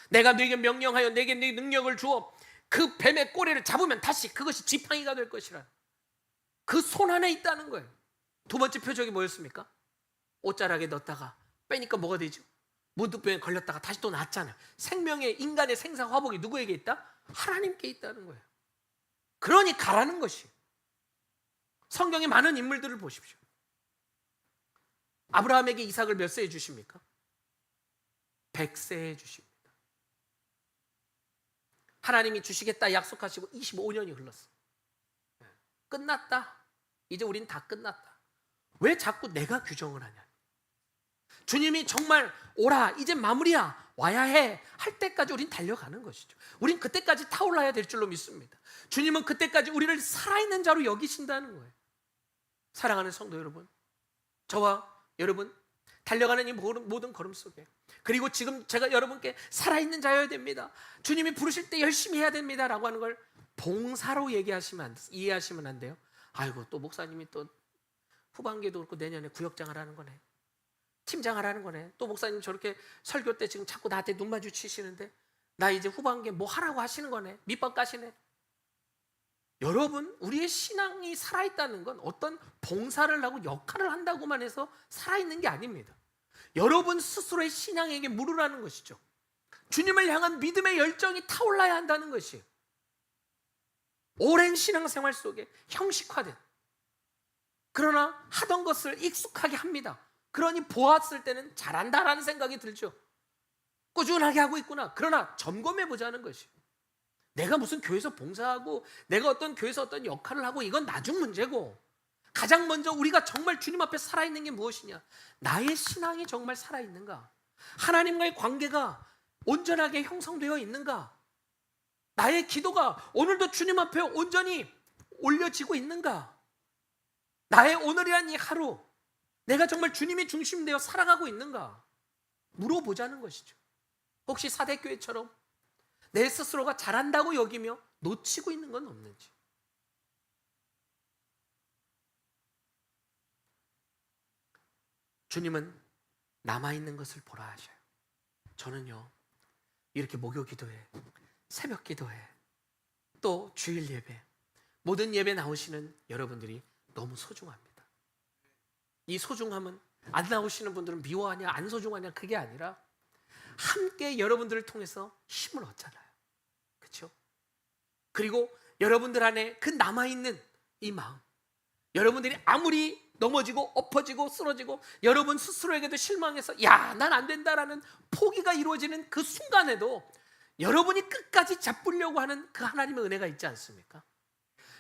[SPEAKER 1] 내가 너에게 명령하여 내게 네 능력을 주어 그 뱀의 꼬리를 잡으면 다시 그것이 지팡이가 될 것이라. 그 손 안에 있다는 거예요. 두 번째 표적이 뭐였습니까? 옷자락에 넣었다가 빼니까 뭐가 되죠? 무드병에 걸렸다가 다시 또 낫잖아요. 생명의 인간의 생사 화복이 누구에게 있다? 하나님께 있다는 거예요. 그러니 가라는 것이. 성경의 많은 인물들을 보십시오. 아브라함에게 이삭을 몇 세에 주십니까? 100세에 주십니다. 하나님이 주시겠다 약속하시고 25년이 흘렀어. 끝났다. 이제 우린 다 끝났다. 왜 자꾸 내가 규정을 하냐? 주님이 정말 오라, 이제 마무리야, 와야 해 할 때까지 우린 달려가는 것이죠. 우린 그때까지 타올라야 될 줄로 믿습니다. 주님은 그때까지 우리를 살아있는 자로 여기신다는 거예요. 사랑하는 성도 여러분, 저와 여러분 달려가는 이 모든 걸음 속에, 그리고 지금 제가 여러분께 살아있는 자여야 됩니다, 주님이 부르실 때 열심히 해야 됩니다 라고 하는 걸 봉사로 이해하시면 안 돼요. 아이고, 또 목사님이 또 후반기에도 그렇고 내년에 구역장을 하는 거네, 팀장을 하는 거네, 또 목사님 저렇게 설교 때 지금 자꾸 나한테 눈 마주치시는데 나 이제 후반기에 뭐 하라고 하시는 거네, 밑밥 까시네. 여러분, 우리의 신앙이 살아있다는 건 어떤 봉사를 하고 역할을 한다고만 해서 살아있는 게 아닙니다. 여러분 스스로의 신앙에게 물으라는 것이죠. 주님을 향한 믿음의 열정이 타올라야 한다는 것이에요. 오랜 신앙생활 속에 형식화된, 그러나 하던 것을 익숙하게 합니다. 그러니 보았을 때는 잘한다라는 생각이 들죠. 꾸준하게 하고 있구나. 그러나 점검해 보자는 것이에요. 내가 무슨 교회에서 봉사하고 내가 어떤 교회에서 어떤 역할을 하고 이건 나중 문제고, 가장 먼저 우리가 정말 주님 앞에 살아있는 게 무엇이냐? 나의 신앙이 정말 살아있는가? 하나님과의 관계가 온전하게 형성되어 있는가? 나의 기도가 오늘도 주님 앞에 온전히 올려지고 있는가? 나의 오늘이란 이 하루 내가 정말 주님이 중심되어 살아가고 있는가? 물어보자는 것이죠. 혹시 사대교회처럼 내 스스로가 잘한다고 여기며 놓치고 있는 건 없는지. 주님은 남아있는 것을 보라 하셔요. 저는요, 이렇게 목요 기도회, 새벽 기도회, 또 주일 예배, 모든 예배 나오시는 여러분들이 너무 소중합니다. 이 소중함은 안 나오시는 분들은 미워하냐 안 소중하냐 그게 아니라 함께 여러분들을 통해서 힘을 얻잖아요. 그렇죠? 그리고 여러분들 안에 그 남아있는 이 마음, 여러분들이 아무리 넘어지고 엎어지고 쓰러지고 여러분 스스로에게도 실망해서 야, 난 안 된다라는 포기가 이루어지는 그 순간에도 여러분이 끝까지 잡으려고 하는 그 하나님의 은혜가 있지 않습니까?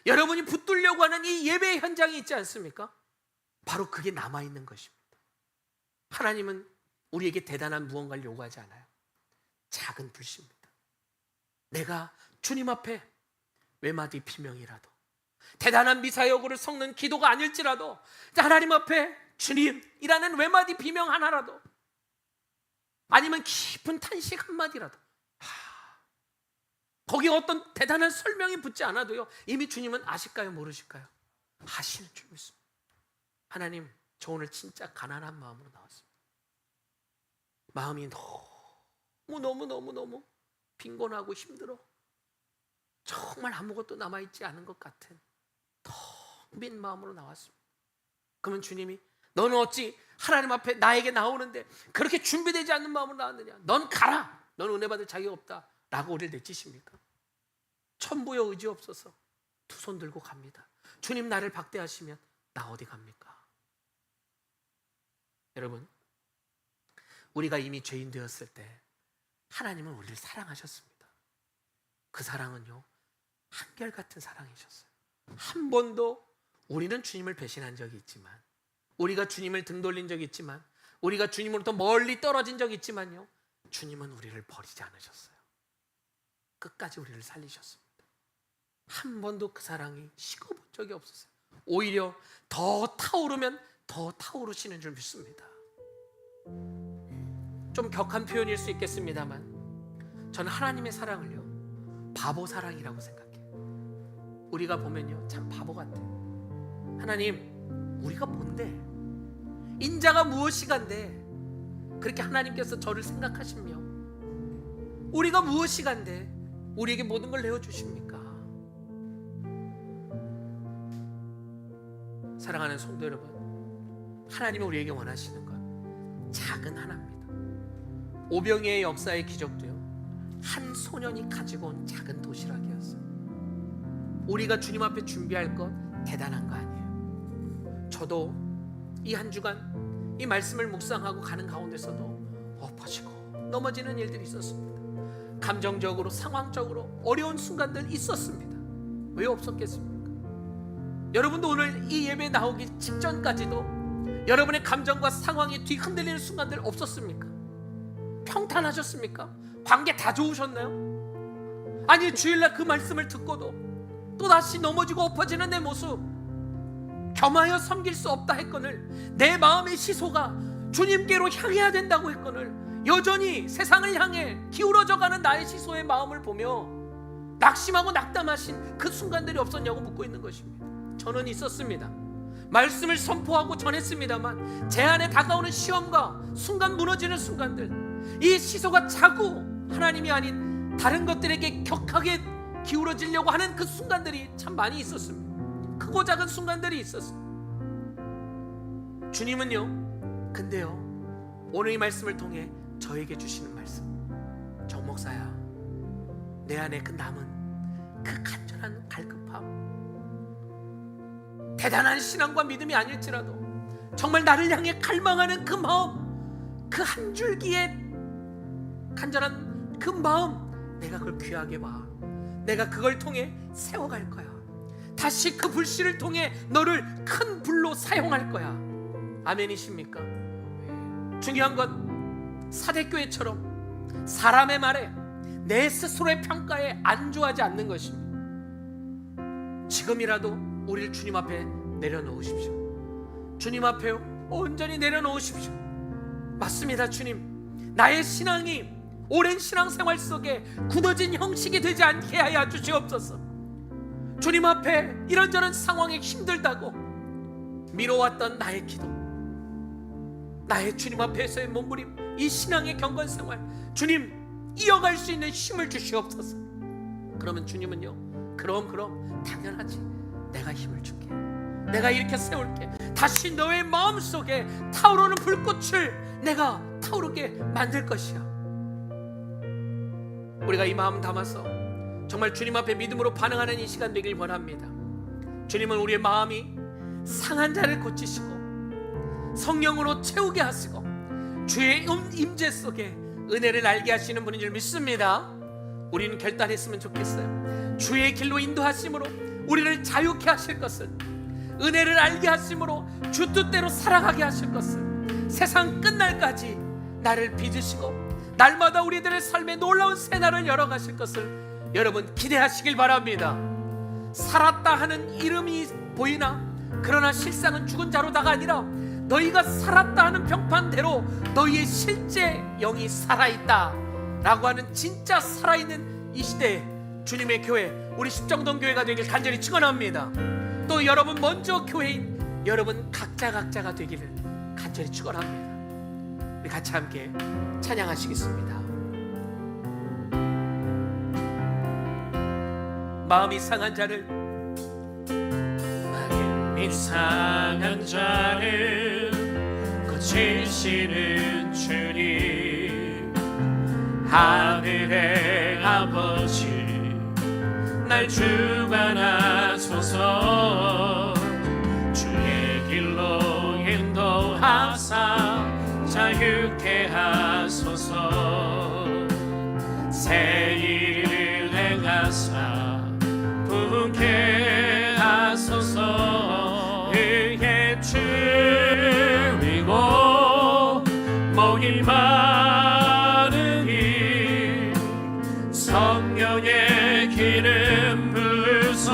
[SPEAKER 1] 여러분이 붙들려고 하는 이 예배의 현장이 있지 않습니까? 바로 그게 남아있는 것입니다. 하나님은 우리에게 대단한 무언가를 요구하지 않아요. 작은 불씨입니다. 내가 주님 앞에 외마디 비명이라도, 대단한 미사여구를 섞는 기도가 아닐지라도 하나님 앞에 주님이라는 외마디 비명 하나라도, 아니면 깊은 탄식 한마디라도, 거기에 어떤 대단한 설명이 붙지 않아도요, 이미 주님은 아실까요 모르실까요? 아시는 줄 믿습니다. 하나님, 저 오늘 진짜 가난한 마음으로 나왔습니다. 마음이 너무 빈곤하고 힘들어. 정말 아무것도 남아있지 않은 것 같은 텅 빈 마음으로 나왔습니다. 그러면 주님이 너는 어찌 하나님 앞에 나에게 나오는데 그렇게 준비되지 않는 마음으로 나왔느냐? 넌 가라. 넌 은혜 받을 자격 없다 라고 우리를 내치십니까? 천부여 의지 없어서 두 손 들고 갑니다. 주님 나를 박대하시면 나 어디 갑니까? 여러분, 우리가 이미 죄인 되었을 때 하나님은 우리를 사랑하셨습니다. 그 사랑은요, 한결같은 사랑이셨어요. 한 번도 우리는 주님을 배신한 적이 있지만, 우리가 주님을 등 돌린 적이 있지만, 우리가 주님으로부터 멀리 떨어진 적이 있지만요, 주님은 우리를 버리지 않으셨어요. 끝까지 우리를 살리셨습니다. 한 번도 그 사랑이 식어본 적이 없었어요. 오히려 더 타오르면 더 타오르시는 줄 믿습니다. 좀 격한 표현일 수 있겠습니다만 저는 하나님의 사랑을요, 바보 사랑이라고 생각해요. 우리가 보면요, 참 바보 같아요. 하나님, 우리가 뭔데? 인자가 무엇이간데 그렇게 하나님께서 저를 생각하시며 우리가 무엇이간데 우리에게 모든 걸 내어주십니까? 사랑하는 성도 여러분, 하나님이 우리에게 원하시는 건 작은 하나입니다. 오병이의 역사의 기적도요, 한 소년이 가지고 온 작은 도시락이었어요. 우리가 주님 앞에 준비할 것 대단한 거 아니에요. 저도 이 한 주간 이 말씀을 묵상하고 가는 가운데서도 엎어지고 넘어지는 일들이 있었습니다. 감정적으로, 상황적으로 어려운 순간들 있었습니다. 왜 없었겠습니까? 여러분도 오늘 이 예배 나오기 직전까지도 여러분의 감정과 상황이 뒤흔들리는 순간들 없었습니까? 평탄하셨습니까? 관계 다 좋으셨나요? 아니, 주일날 그 말씀을 듣고도 또다시 넘어지고 엎어지는 내 모습, 겸하여 섬길 수 없다 했거늘 내 마음의 시소가 주님께로 향해야 된다고 했거늘 여전히 세상을 향해 기울어져가는 나의 시소의 마음을 보며 낙심하고 낙담하신 그 순간들이 없었냐고 묻고 있는 것입니다. 저는 있었습니다. 말씀을 선포하고 전했습니다만 제 안에 다가오는 시험과 순간 무너지는 순간들, 이 시소가 자꾸 하나님이 아닌 다른 것들에게 격하게 기울어지려고 하는 그 순간들이 참 많이 있었습니다. 크고 작은 순간들이 있었어요. 주님은요, 근데요, 오늘 이 말씀을 통해 저에게 주시는 말씀, 정 목사야, 내 안에 그 남은 그 간절한 갈급함, 대단한 신앙과 믿음이 아닐지라도 정말 나를 향해 갈망하는 그 마음, 그 한 줄기의 간절한 그 마음, 내가 그걸 귀하게 봐. 내가 그걸 통해 세워갈 거야. 다시 그 불씨를 통해 너를 큰 불로 사용할 거야. 아멘이십니까? 중요한 건 사대교회처럼 사람의 말에, 내 스스로의 평가에 안주하지 않는 것입니다. 지금이라도 우리를 주님 앞에 내려놓으십시오. 주님 앞에요, 온전히 내려놓으십시오. 맞습니다. 주님, 나의 신앙이 오랜 신앙생활 속에 굳어진 형식이 되지 않게 하여 주시옵소서. 주님 앞에 이런저런 상황이 힘들다고 미뤄왔던 나의 기도, 나의 주님 앞에서의 몸부림, 이 신앙의 경건생활, 주님 이어갈 수 있는 힘을 주시옵소서. 그러면 주님은요, 그럼 당연하지, 내가 힘을 줄게, 내가 이렇게 세울게, 다시 너의 마음속에 타오르는 불꽃을 내가 타오르게 만들 것이야. 우리가 이 마음 담아서 정말 주님 앞에 믿음으로 반응하는 이 시간 되길 원합니다. 주님은 우리의 마음이 상한 자를 고치시고 성령으로 채우게 하시고 주의 임재 속에 은혜를 알게 하시는 분인 줄 믿습니다. 우리는 결단했으면 좋겠어요. 주의 길로 인도하심으로 우리를 자유케 하실 것을, 은혜를 알게 하심으로 주 뜻대로 살아가게 하실 것을, 세상 끝날까지 나를 빚으시고 날마다 우리들의 삶에 놀라운 새날을 열어가실 것을 여러분 기대하시길 바랍니다. 살았다 하는 이름이 보이나 그러나 실상은 죽은 자로다가 아니라 너희가 살았다 하는 평판대로 너희의 실제 영이 살아있다 라고 하는 진짜 살아있는 이 시대에 주님의 교회, 우리 십정동 교회가 되길 간절히 축원합니다. 또 여러분 먼저 교회인 여러분 각자가 되기를 간절히 축원합니다. 우리 같이 함께 찬양하시겠습니다. 마음이 상한 자를,
[SPEAKER 2] 마음이 상한 자를 고치시는 주님, 하늘의 아버지 날 주관하소서. 주의 길로 인도하사 자유케 하소서. 새 일을 행하사 부흥케 하소서. 의에 줄이고 목이 마르니 성령의 기름 부으소서.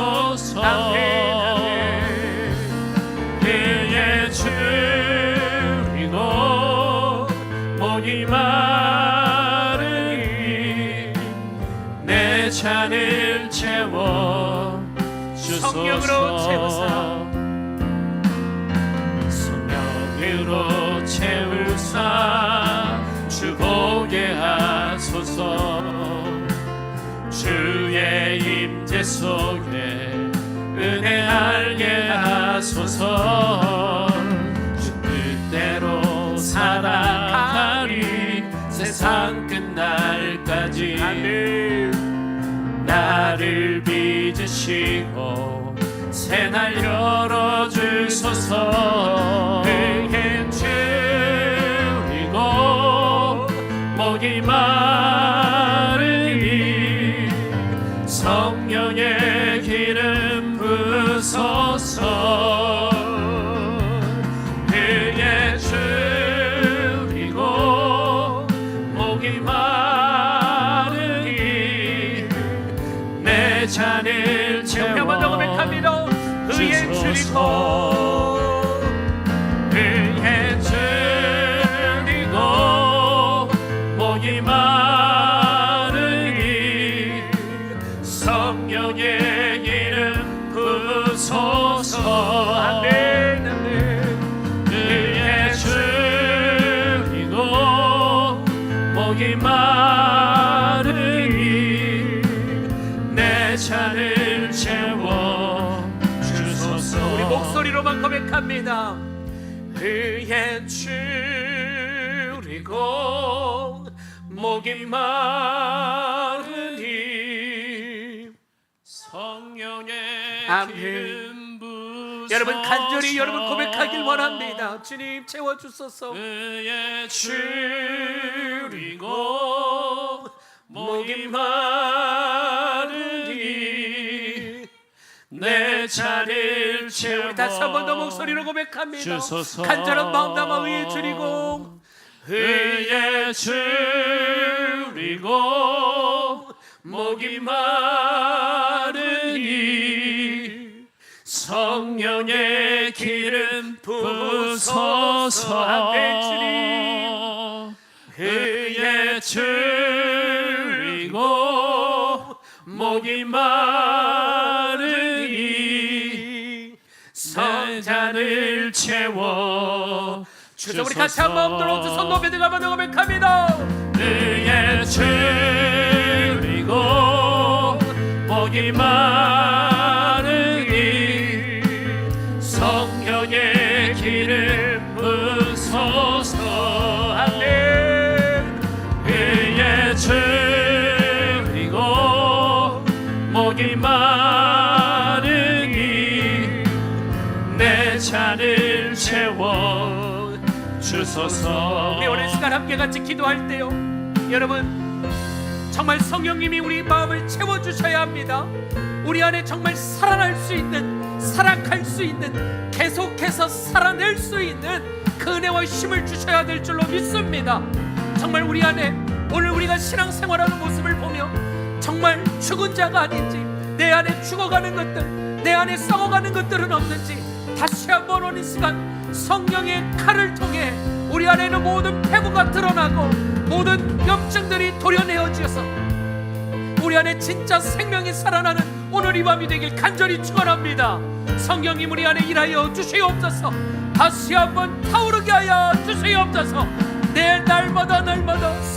[SPEAKER 2] 목이 마르니 내 잔을 채워 주소서.
[SPEAKER 1] 성령으로 채우사
[SPEAKER 2] 성령으로 채우사 주 보게 하소서. 주의 임재 속에 은혜 알게 하소서. 주 뜻대로 살아가리 세상 끝날까지. 나를 빚으시고 새날 열어주소서. 그의 줄이고 목이 마르니 성령의 기름 부으소서. 그의 줄이고 목이 마르니 내 잔을 채워
[SPEAKER 1] 한번 고백합니다. 그의 줄이고
[SPEAKER 2] 그의 줄이고 목이 마르니 성령의 기름 부으소서.
[SPEAKER 1] 아멘 아멘.
[SPEAKER 2] 그의 줄이고 목이 마르니 내 잔을 채워 주소서.
[SPEAKER 1] 우리 목소리로만 고백합니다.
[SPEAKER 2] 그의 줄이고 목이 마르니 성령의
[SPEAKER 1] 아멘.
[SPEAKER 2] 기름 부으소서.
[SPEAKER 1] 여러분 간절히 여러분 고백하길 원합니다. 주님 채워주소서.
[SPEAKER 2] 그의 줄이고 목이 마르니 내 잔을 채워
[SPEAKER 1] 우리 다시 한 번 더 목소리로 고백합니다.
[SPEAKER 2] 주소서.
[SPEAKER 1] 간절한 마음 담아 의에 줄이고
[SPEAKER 2] 그의 줄이고 목이 마르니 성령의 기름 부으소서.
[SPEAKER 1] 아멘 주님.
[SPEAKER 2] 그의 줄이고 목이 마르니 성잔을 채워
[SPEAKER 1] 주소. 우리 같이 한 마음 들어 두 손 높이 들어 한번 고백합니다.
[SPEAKER 2] 그의 줄이고 목이 마르니 성령의 기름 부으소서.
[SPEAKER 1] 아멘.
[SPEAKER 2] 그의 줄이고 목이 마르니 내 잔을 채워 주소서.
[SPEAKER 1] 우리 오늘 시간 함께 같이 기도할 때요, 여러분 정말 성령님이 우리 마음을 채워주셔야 합니다. 우리 안에 정말 살아날 수 있는, 살아갈 수 있는, 계속해서 살아낼 수 있는 그 은혜와 힘을 주셔야 될 줄로 믿습니다. 정말 우리 안에 오늘 우리가 신앙생활하는 모습을 보며 정말 죽은 자가 아닌지, 내 안에 죽어가는 것들, 내 안에 썩어가는 것들은 없는지 다시 한번 오늘 시간 성령의 칼을 통해 우리 안에 있는 모든 패구가 드러나고 모든 염증들이 도려내어져서 우리 안에 진짜 생명이 살아나는 오늘 이 밤이 되길 간절히 축원합니다. 성령님 우리 안에 일하여 주시옵소서. 다시 한번 타오르게 하여 주시옵소서. 내 날마다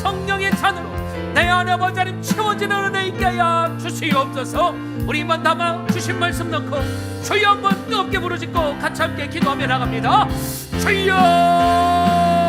[SPEAKER 1] 성령의 잔으로 내 안에 아버지 하나님 채워지는 은혜 있게 하여 주시옵소서. 우리 입만 담아 주신 말씀 넣고 주여 한번 뜨겁게 부르짖고 같이 함께 기도하며 나갑니다. 주여